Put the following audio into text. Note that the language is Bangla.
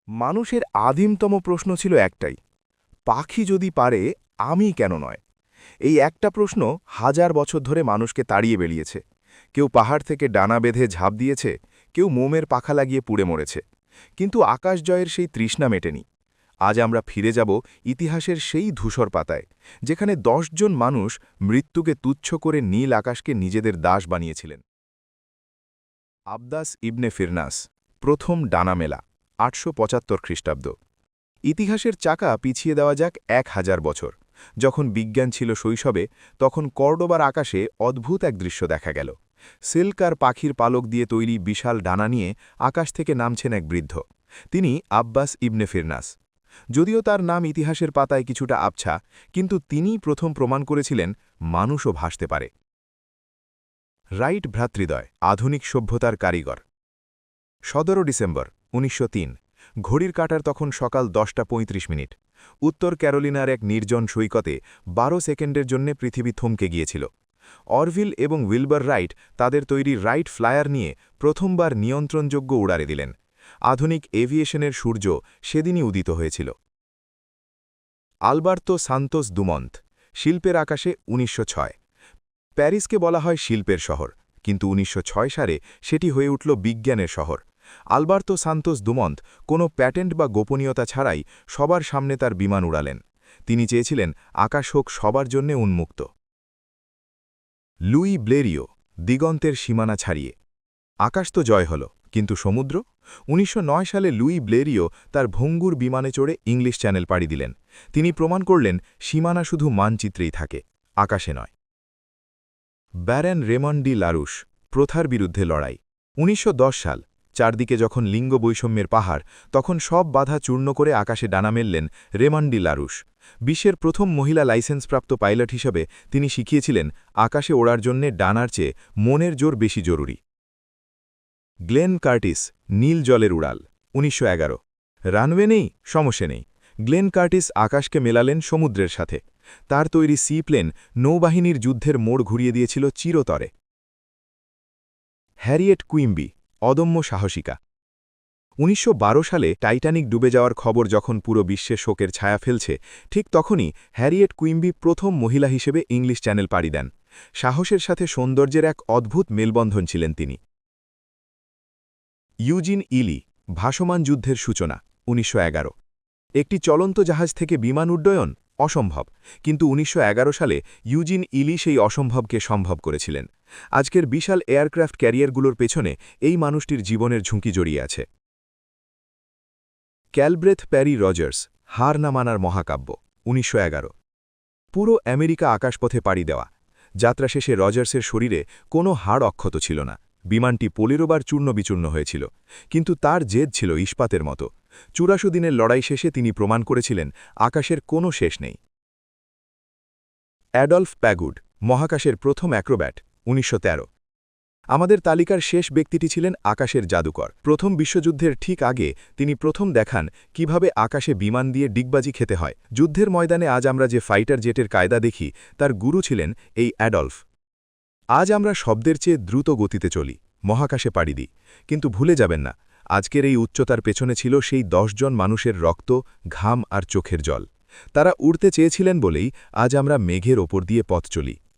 মানুষের আদিমতম প্রশ্ন ছিল একটাই, পাখি যদি পারে আমি কেন নয়। এই একটা প্রশ্ন হাজার বছর ধরে মানুষকে তাড়িয়ে বেরিয়েছে। কেউ পাহাড় থেকে ডানা বেঁধে ঝাঁপ দিয়েছে, কেউ মোমের পাখা লাগিয়ে পুড়ে মরেছে, কিন্তু আকাশ জয়ের সেই তৃষ্ণা মেটেনি। আজ আমরা ফিরে যাব ইতিহাসের সেই ধূসর পাতায়, যেখানে ১০ জন মানুষ মৃত্যুকে তুচ্ছ করে নীল আকাশকে নিজেদের দাস বানিয়েছিলেন। আব্দাস ইবনে ফিরনাস, প্রথম ডানা মেলা, ৮৭৫ খ্রিস্টাব্দ। ইতিহাসের চাকা পিছিয়ে দেওয়া যাক ১০০০ বছর। যখন বিজ্ঞান ছিল শৈশবে, তখন কর্ডোবার আকাশে অদ্ভুত এক দৃশ্য দেখা গেল। সিল্ক আর পাখির পালক দিয়ে তৈরি বিশাল ডানা নিয়ে আকাশ থেকে নামছেন এক বৃদ্ধ। তিনি আব্বাস ইবনে ফিরনাস। যদিও তার নাম ইতিহাসের পাতায় কিছুটা আবছা, কিন্তু তিনিই প্রথম প্রমাণ করেছিলেন মানুষও ভাসতে পারে। রাইট ভ্রাতৃদ্বয়, আধুনিক সভ্যতার কারিগর। ১৭ ডিসেম্বর ১৯০৩, ঘড়ির কাঁটার তখন সকাল ১০:৩৫। উত্তর ক্যারোলিনার এক নির্জন সৈকতে ১২ সেকেন্ডের জন্য পৃথিবী থমকে গিয়েছিল। অরভিল এবং উইলবার রাইট তাদের তৈরি রাইট ফ্লায়ার নিয়ে প্রথমবার নিয়ন্ত্রণযোগ্য উড়ারে দিলেন। আধুনিক এভিয়েশনের সূর্য সেদিনই উদিত হয়েছিল। আলবার্তো সান্তোস দুমন্ত, শিল্পের আকাশে ১৯০৬। প্যারিসকে বলা হয় শিল্পের শহর, কিন্তু ১৯০৬ সালে সেটি হয়ে উঠল বিজ্ঞানের শহর। আলবার্তো সান্তোস দুমন্ত কোনো প্যাটেন্ট বা গোপনীয়তা ছাড়াই সবার সামনে তার বিমান উড়ালেন। তিনি চেয়েছিলেন আকাশ হোক সবার জন্যে উন্মুক্ত। লুই ব্লেরিও, দিগন্তের সীমানা ছাড়িয়ে। আকাশ তো জয় হল, কিন্তু সমুদ্র? ১৯০৯ সালে লুই ব্লেরিও তার ভঙ্গুর বিমানে চড়ে ইংলিশ চ্যানেল পাড়ি দিলেন। তিনি প্রমাণ করলেন সীমানা শুধু মানচিত্রেই থাকে, আকাশে নয়। ব্যারেন রেমন্ড ডি লারুশ, প্রথার বিরুদ্ধে লড়াই। ১৯১০ সাল, চারদিকে যখন লিঙ্গ বৈষম্যের পাহাড়, তখন সব বাধা চূর্ণ করে আকাশে ডানা মেললেন রেমন্ড ডি লারুশ। বিশ্বের প্রথম মহিলা লাইসেন্সপ্রাপ্ত পাইলট হিসেবে তিনি শিখিয়েছিলেন আকাশে ওড়ার জন্যে ডানার চেয়ে মনের জোর বেশি জরুরি। গ্লেন কার্টিস, নীল জলের উড়াল। ১৯১১। রানওয়ে নেই, সমস্যা নেই। গ্লেন কার্টিস আকাশকে মেলালেন সমুদ্রের সাথে। তার তৈরি সি প্লেন নৌবাহিনীর যুদ্ধের মোড় ঘুরিয়ে দিয়েছিল চিরতরে। হ্যারিয়েট কুইম্বি, অদম্য সাহসিকা। ১৯১২ সালে টাইটানিক ডুবে যাওয়ার খবর যখন পুরো বিশ্বে শোকের ছায়া ফেলছে, ঠিক তখনই হ্যারিয়েট কুইম্বি প্রথম মহিলা হিসেবে ইংলিশ চ্যানেল পাড়ি দেন। সাহসের সাথে সৌন্দর্যের এক অদ্ভুত মেলবন্ধন ছিলেন তিনি। ইউজিন ইলি, ভাসমান যুদ্ধের সূচনা। ১৯১১। একটি চলন্ত জাহাজ থেকে বিমান উড্ডয়ন অসম্ভব, কিন্তু ১৯১১ সালে ইউজিন ইলি সেই অসম্ভবকে সম্ভব করেছিলেন। আজকের বিশাল এয়ারক্রাফট ক্যারিয়ারগুলোর পেছনে এই মানুষটির জীবনের ঝুঁকি জড়িয়ে আছে। ক্যালব্রেথ প্যারি রজার্স, হার না মানার মহাকাব্য। ১৯১১। পুরো আমেরিকা আকাশপথে পাড়ি দেওয়া। যাত্রা শেষে রজার্সের শরীরে কোনো হাড় অক্ষত ছিল না। বিমানটি ১৫ বার চূর্ণবিচূর্ণ হয়েছিল, কিন্তু তার জেদ ছিল ইস্পাতের মতো। ৮৪ দিনের লড়াই শেষে তিনি প্রমাণ করেছিলেন আকাশের কোনো শেষ নেই। অ্যাডলফ প্যাগুড, মহাকাশের প্রথম অ্যাক্রোব্যাট। ১৯১৩। আমাদের তালিকার শেষ ব্যক্তিটি ছিলেন আকাশের জাদুকর। প্রথম বিশ্বযুদ্ধের ঠিক আগে তিনি প্রথম দেখান কিভাবে আকাশে বিমান দিয়ে ডিগবাজি খেতে হয়। যুদ্ধের ময়দানে আজ আমরা যে ফাইটার জেটের কায়দা দেখি, তার গুরু ছিলেন এই অ্যাডলফ। আজ আমরা শব্দের চেয়ে দ্রুত গতিতে চলি, মহাকাশে পাড়ি দিই, কিন্তু ভুলে যাবেন না, আজকের এই উচ্চতার পেছনে ছিল সেই ১০ জন মানুষের রক্ত, ঘাম আর চোখের জল। তারা উড়তে চেয়েছিলেন বলেই আজ আমরা মেঘের ওপর দিয়ে পথ চলি।